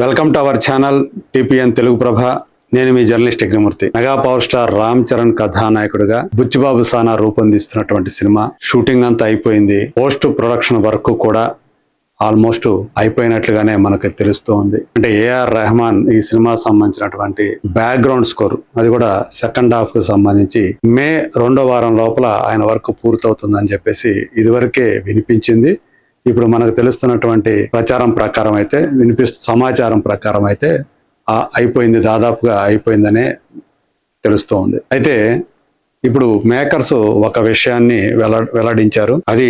Welcome to our channel TPN Telugu Prabha. నేను మీ journalist Yagnamurthy. Mega power star Ram Charan కథానాయకుడిగా బుచ్చిబాబు సానా రూపొందిస్తున్నటువంటి సినిమా షూటింగ్ అంతా అయిపోయింది. పోస్ట్ ప్రొడక్షన్ వర్క్ కూడా ఆల్మోస్ట్ అయిపోయినట్లుగానే మనకు తెలుస్తూ ఉంది. అంటే ఏఆర్ రెహమాన్ ఈ సినిమా సంబంధించినటువంటి బ్యాక్గ్రౌండ్ స్కోర్ అది కూడా సెకండ్ హాఫ్ కు సంబంధించి మే 2వ వారం లోపల ఆయన వర్క్ పూర్తవుతుందని చెప్పేసి ఇదివరకే వినిపించింది. ఇప్పుడు మనకు తెలుస్తున్నటువంటి ప్రచారం ప్రకారం అయితే సమాచారం ప్రకారం అయితే అయిపోయింది, దాదాపుగా అయిపోయిందనే తెలుస్తూ ఉంది. అయితే ఇప్పుడు మేకర్స్ ఒక విషయాన్ని వెల్లడించారు. అది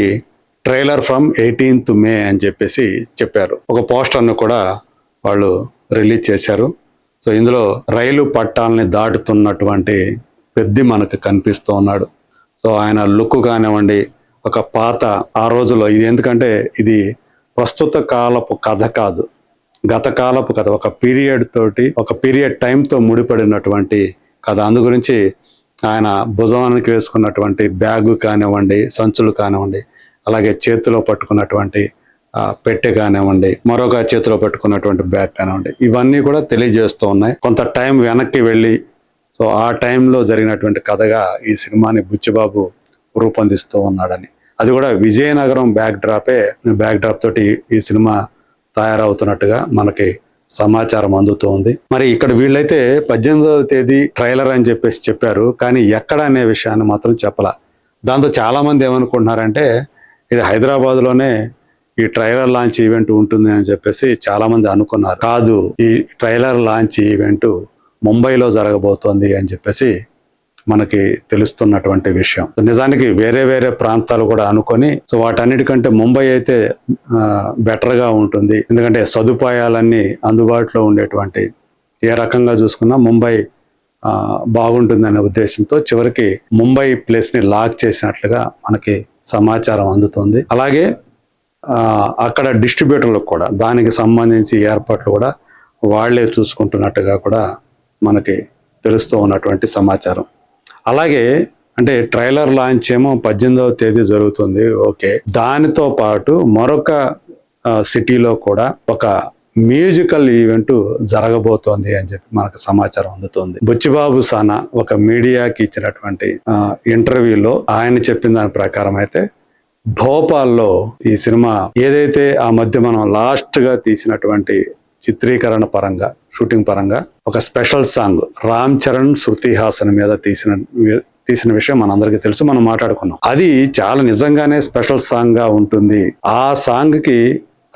ట్రైలర్ ఫ్రమ్ 18th మే అని చెప్పేసి చెప్పారు. ఒక పోస్టర్ను కూడా వాళ్ళు రిలీజ్ చేశారు. సో ఇందులో రైలు పట్టాలని దాటుతున్నటువంటి పెద్ది మనకు కనిపిస్తూ ఉన్నాడు. సో ఆయన లుక్ కానివ్వండి, ఒక పాత ఆ రోజుల్లో ఇది, ఎందుకంటే ఇది ప్రస్తుత కాలపు కథ కాదు, గత కాలపు కథ, ఒక పీరియడ్ టైంతో ముడిపడినటువంటి కథ. అందు గురించి ఆయన భుజానికి వేసుకున్నటువంటి బ్యాగు కానివ్వండి, సంచులు కానివ్వండి, అలాగే చేతిలో పట్టుకున్నటువంటి పెట్టె కానివ్వండి, మరొక చేతిలో పట్టుకున్నటువంటి బ్యాగ్ కానివ్వండి, ఇవన్నీ కూడా తెలియజేస్తూ ఉన్నాయి. కొంత టైం వెనక్కి వెళ్ళి సో ఆ టైంలో జరిగినటువంటి కథగా ఈ సినిమాని బుచ్చిబాబు రూపొందిస్తూ ఉన్నాడని, అది కూడా విజయనగరం బ్యాక్ డ్రాప్ తోటి ఈ సినిమా తయారవుతున్నట్టుగా మనకి సమాచారం అందుతూ ఉంది. మరి ఇక్కడ వీళ్ళైతే 18వ తేదీ ట్రైలర్ అని చెప్పేసి చెప్పారు, కానీ ఎక్కడ అనే విషయాన్ని మాత్రం చెప్పలా. దాంతో చాలా మంది ఏమనుకుంటున్నారంటే ఇది హైదరాబాద్లోనే ఈ ట్రైలర్ లాంచ్ ఈవెంట్ ఉంటుంది అని చెప్పేసి చాలా మంది అనుకున్నారు. కాదు, ఈ ట్రైలర్ లాంచ్ ఈవెంట్ ముంబైలో జరగబోతోంది అని చెప్పేసి మనకి తెలుస్తున్నటువంటి విషయం. నిజానికి వేరే వేరే ప్రాంతాలు కూడా అనుకొని, సో వాటన్నిటికంటే ముంబై అయితే బెటర్ గా ఉంటుంది. ఎందుకంటే సదుపాయాలన్నీ అందుబాటులో ఉండేటువంటి, ఏ రకంగా చూసుకున్నా ముంబై బాగుంటుందనే ఉద్దేశంతో చివరికి ముంబై ప్లేస్ ని లాక్ చేసినట్లుగా మనకి సమాచారం అందుతుంది. అలాగే అక్కడ డిస్ట్రిబ్యూటర్లకు కూడా దానికి సంబంధించి ఏర్పాట్లు కూడా వాళ్లే చూసుకుంటున్నట్టుగా కూడా మనకి తెలుస్తూ ఉన్నటువంటి సమాచారం. అలాగే అంటే ట్రైలర్ లాంచ్ ఏమో 18వ తేదీ జరుగుతుంది, ఓకే. దానితో పాటు మరొక సిటీలో కూడా ఒక మ్యూజికల్ ఈవెంట్ జరగబోతోంది అని చెప్పి మనకు సమాచారం అందుతుంది. బుచ్చిబాబు సానా ఒక మీడియాకి ఇచ్చినటువంటి ఇంటర్వ్యూలో ఆయన చెప్పిన దాని ప్రకారం అయితే భోపాల్లో ఈ సినిమా ఏదైతే ఆ మధ్య మనం లాస్ట్ గా తీసినటువంటి చిత్రీకరణ పరంగా, షూటింగ్ పరంగా ఒక స్పెషల్ సాంగ్ రామ్ చరణ్ శృతి హాసన్ మీద తీసిన విషయం మనందరికీ తెలుసు, మనం మాట్లాడుకున్నాం. అది చాలా నిజంగానే స్పెషల్ సాంగ్ గా ఉంటుంది. ఆ సాంగ్ కి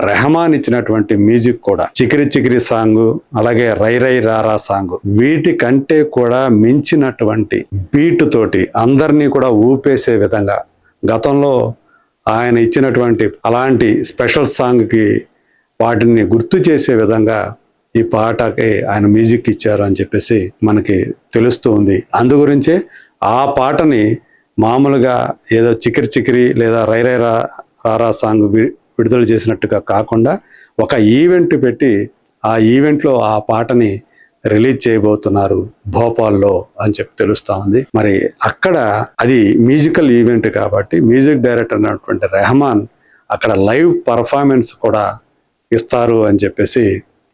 రెహమాన్ ఇచ్చినటువంటి మ్యూజిక్ కూడా చికిరి చికిరి సాంగ్, అలాగే రై రై రారా సాంగ్, వీటి కంటే కూడా మించినటువంటి బీట్ తోటి అందరినీ కూడా ఊపేసే విధంగా గతంలో ఆయన ఇచ్చినటువంటి అలాంటి స్పెషల్ సాంగ్ కి వాటిని గుర్తు చేసే విధంగా ఈ పాటకి ఆయన మ్యూజిక్ ఇచ్చారు అని చెప్పేసి మనకి తెలుస్తూ ఉంది. అందు గురించే ఆ పాటని మామూలుగా ఏదో చికిరి చికిరి లేదా రై రై రారా సాంగ్ విడుదల చేసినట్టుగా కాకుండా ఒక ఈవెంట్ పెట్టి ఆ ఈవెంట్లో ఆ పాటని రిలీజ్ చేయబోతున్నారు భోపాల్లో అని చెప్పి తెలుస్తా ఉంది. మరి అక్కడ అది మ్యూజికల్ ఈవెంట్ కాబట్టి మ్యూజిక్ డైరెక్టర్ అన్నటువంటి రెహమాన్ అక్కడ లైవ్ పర్ఫార్మెన్స్ కూడా ఇస్తారు అని చెప్పేసి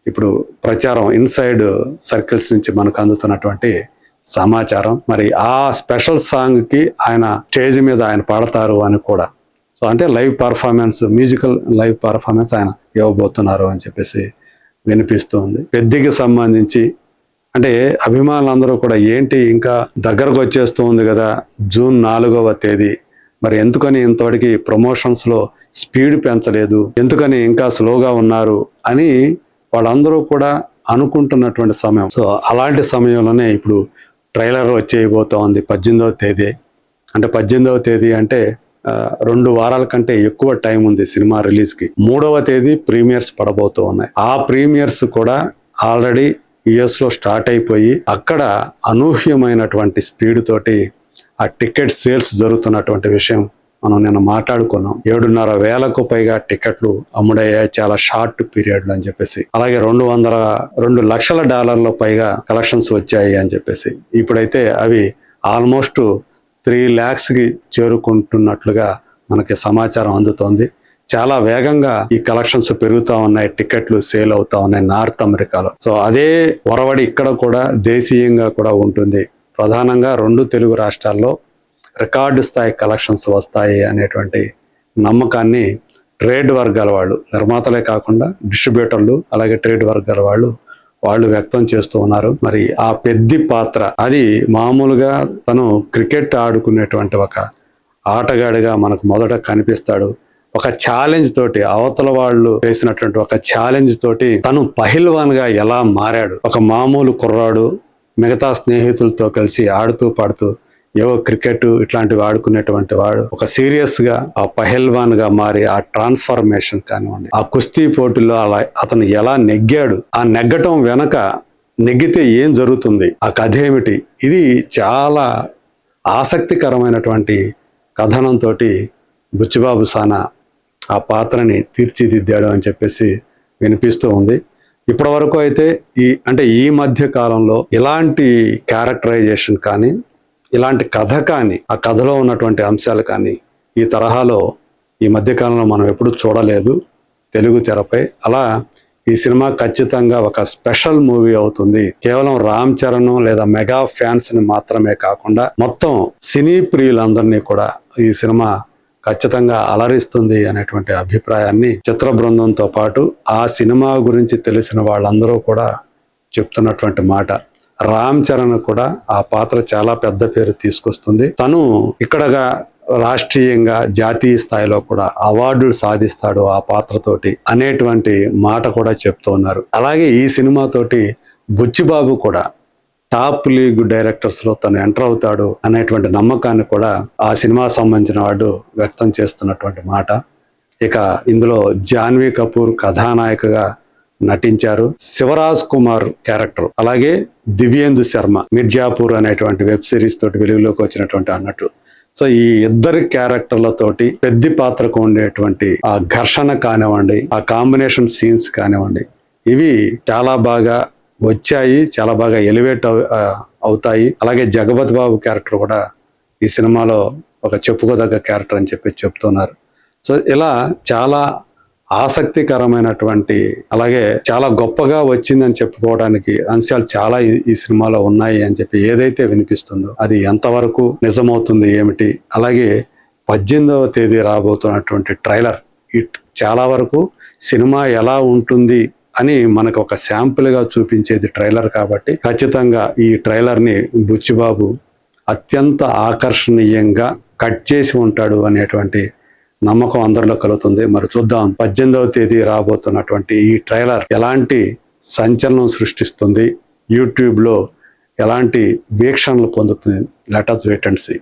ఇప్పుడు ప్రచారం ఇన్సైడ్ సర్కిల్స్ నుంచి మనకు అందుతున్నటువంటి సమాచారం. మరి ఆ స్పెషల్ సాంగ్ కి ఆయన స్టేజ్ మీద ఆయన పాడతారు అని కూడా, సో అంటే live performance, musical live performance ఆయన ఇవ్వబోతున్నారు అని చెప్పేసి వినిపిస్తూ ఉంది. పెద్దికి సంబంధించి అంటే అభిమానులందరూ కూడా ఏంటి ఇంకా దగ్గరకు వచ్చేస్తూ ఉంది కదా జూన్ 4వ తేదీ, మరి ఎందుకని ఇంతవరకు ప్రమోషన్స్ లో స్పీడ్ పెంచలేదు, ఎందుకని ఇంకా స్లోగా ఉన్నారు అని వాళ్ళందరూ కూడా అనుకుంటున్నటువంటి సమయం. సో అలాంటి సమయంలోనే ఇప్పుడు ట్రైలర్ వచ్చేయబోతా ఉంది 18వ తేదీ. అంటే 18వ తేదీ అంటే 2 వారాల కంటే ఎక్కువ టైం ఉంది సినిమా రిలీజ్ కి. 3వ తేదీ ప్రీమియర్స్ పడబోతూ ఉన్నాయి. ఆ ప్రీమియర్స్ కూడా ఆల్రెడీ యుఎస్ లో స్టార్ట్ అయిపోయి అక్కడ అనూహ్యమైనటువంటి స్పీడ్ తోటి ఆ టికెట్ సేల్స్ జరుగుతున్నటువంటి విషయం మనం నిన్న మాట్లాడుకున్నాం. 7,500కు పైగా టికెట్లు అమ్ముడయ్యాయి చాలా షార్ట్ పీరియడ్ లో అని చెప్పేసి. అలాగే $2 లక్షల పైగా కలెక్షన్స్ వచ్చాయి అని చెప్పేసి. ఇప్పుడైతే అవి ఆల్మోస్ట్ 3 lakhs కి చేరుకుంటున్నట్లుగా మనకి సమాచారం అందుతోంది. చాలా వేగంగా ఈ కలెక్షన్స్ పెరుగుతా ఉన్నాయి, టికెట్లు సేల్ అవుతా ఉన్నాయి నార్త్ అమెరికాలో. సో అదే ఒరవడి ఇక్కడ కూడా దేశీయంగా కూడా ఉంటుంది. ప్రధానంగా 2 తెలుగు రాష్ట్రాల్లో రికార్డు స్థాయి కలెక్షన్స్ వస్తాయి అనేటువంటి నమ్మకాన్ని ట్రేడ్ వర్గాల వాళ్ళు, నిర్మాతలే కాకుండా డిస్ట్రిబ్యూటర్లు అలాగే ట్రేడ్ వర్గాల వాళ్ళు వ్యక్తం చేస్తూ ఉన్నారు. మరి ఆ పెద్ద పాత్ర అది మామూలుగా తను క్రికెట్ ఆడుకునేటువంటి ఒక ఆటగాడిగా మనకు మొదట కనిపిస్తాడు. ఒక ఛాలెంజ్ తోటి, అవతల వాళ్ళు వేసినటువంటి ఒక ఛాలెంజ్ తోటి తను పహిల్వాన్ గా ఎలా మారాడు. ఒక మామూలు కుర్రాడు మిగతా స్నేహితులతో కలిసి ఆడుతూ పాడుతూ ఏవో క్రికెట్ ఇట్లాంటివి ఆడుకునేటువంటి వాడు ఒక సీరియస్ గా ఆ పహల్వాన్ గా మారి ఆ ట్రాన్స్ఫర్మేషన్ కానివ్వండి, ఆ కుస్తీ పోటీలో అలా అతను ఎలా నెగ్గాడు, ఆ నెగ్గటం వెనక నెగ్గితే ఏం జరుగుతుంది, ఆ కథ ఏమిటి, ఇది చాలా ఆసక్తికరమైనటువంటి కథనంతో బుచ్చిబాబు సానా ఆ పాత్రని తీర్చిదిద్దాడు అని చెప్పేసి వినిపిస్తూ ఉంది. ఇప్పటి వరకు అయితే ఈ మధ్య కాలంలో ఇలాంటి క్యారెక్టరైజేషన్ కానీ, ఇలాంటి కథ కానీ, ఆ కథలో ఉన్నటువంటి అంశాలు కానీ ఈ తరహాలో ఈ మధ్యకాలంలో మనం ఎప్పుడు చూడలేదు తెలుగు తెరపై. అలా ఈ సినిమా ఖచ్చితంగా ఒక స్పెషల్ మూవీ అవుతుంది. కేవలం రామ్ చరణ్ లేదా మెగా ఫ్యాన్స్ ని మాత్రమే కాకుండా మొత్తం సినీ ప్రియులందరినీ కూడా ఈ సినిమా ఖచ్చితంగా అలరిస్తుంది అనేటువంటి అభిప్రాయాన్ని చిత్ర బృందంతో పాటు ఆ సినిమా గురించి తెలిసిన వాళ్ళందరూ కూడా చెప్తున్నటువంటి మాట. రామ్ చరణ్ కూడా ఆ పాత్ర చాలా పెద్ద పేరు తీసుకొస్తుంది. తను ఇక్కడగా రాష్ట్రీయంగా జాతీయ స్థాయిలో కూడా అవార్డులు సాధిస్తాడు ఆ పాత్రతోటి అనేటువంటి మాట కూడా చెప్తూ ఉన్నారు. అలాగే ఈ సినిమాతోటి బుచ్చిబాబు కూడా టాప్ లీగ్ డైరెక్టర్స్ లో తను ఎంటర్ అవుతాడు అనేటువంటి నమ్మకాన్ని కూడా ఆ సినిమా సంబంధించిన వాడు వ్యక్తం చేస్తున్నటువంటి మాట. ఇక ఇందులో జాన్వీ కపూర్ కథానాయికగా నటించారు. శివరాజ్ కుమార్ క్యారెక్టర్, అలాగే దివ్యేందు శర్మ మిర్జాపూర్ అనేటువంటి వెబ్ సిరీస్ తోటి వెలుగులోకి వచ్చినటువంటి అన్నట్టు. సో ఈ ఇద్దరి క్యారెక్టర్లతోటి పెద్ద పాత్రకు ఉండేటువంటి ఆ ఘర్షణ కానివ్వండి, ఆ కాంబినేషన్ సీన్స్ కానివ్వండి, ఇవి చాలా బాగా వచ్చాయి, చాలా బాగా ఎలివేట్ అవుతాయి. అలాగే జగపతి బాబు క్యారెక్టర్ కూడా ఈ సినిమాలో ఒక చెప్పుకోదగ్గ క్యారెక్టర్ అని చెప్పి చెప్తున్నారు. సో ఇలా చాలా ఆసక్తికరమైనటువంటి, అలాగే చాలా గొప్పగా వచ్చిందని చెప్పుకోవడానికి అంశాలు చాలా ఈ సినిమాలో ఉన్నాయి అని చెప్పి ఏదైతే వినిపిస్తుందో అది ఎంతవరకు నిజమవుతుంది ఏమిటి, అలాగే 18వ తేదీ రాబోతున్నటువంటి ట్రైలర్ చాలా వరకు సినిమా ఎలా ఉంటుంది అని మనకు ఒక శాంపుల్ గా చూపించేది ట్రైలర్ కాబట్టి ఖచ్చితంగా ఈ ట్రైలర్ ని బుచ్చిబాబు అత్యంత ఆకర్షణీయంగా కట్ చేసి ఉంటాడు అనేటువంటి నమ్మకం అందరిలో కలుగుతుంది. మరి చూద్దాం 18వ తేదీ రాబోతున్నటువంటి ఈ ట్రైలర్ ఎలాంటి సంచలనం సృష్టిస్తుంది, యూట్యూబ్ లో ఎలాంటి వీక్షణలు పొందుతుంది. Let us wait and see.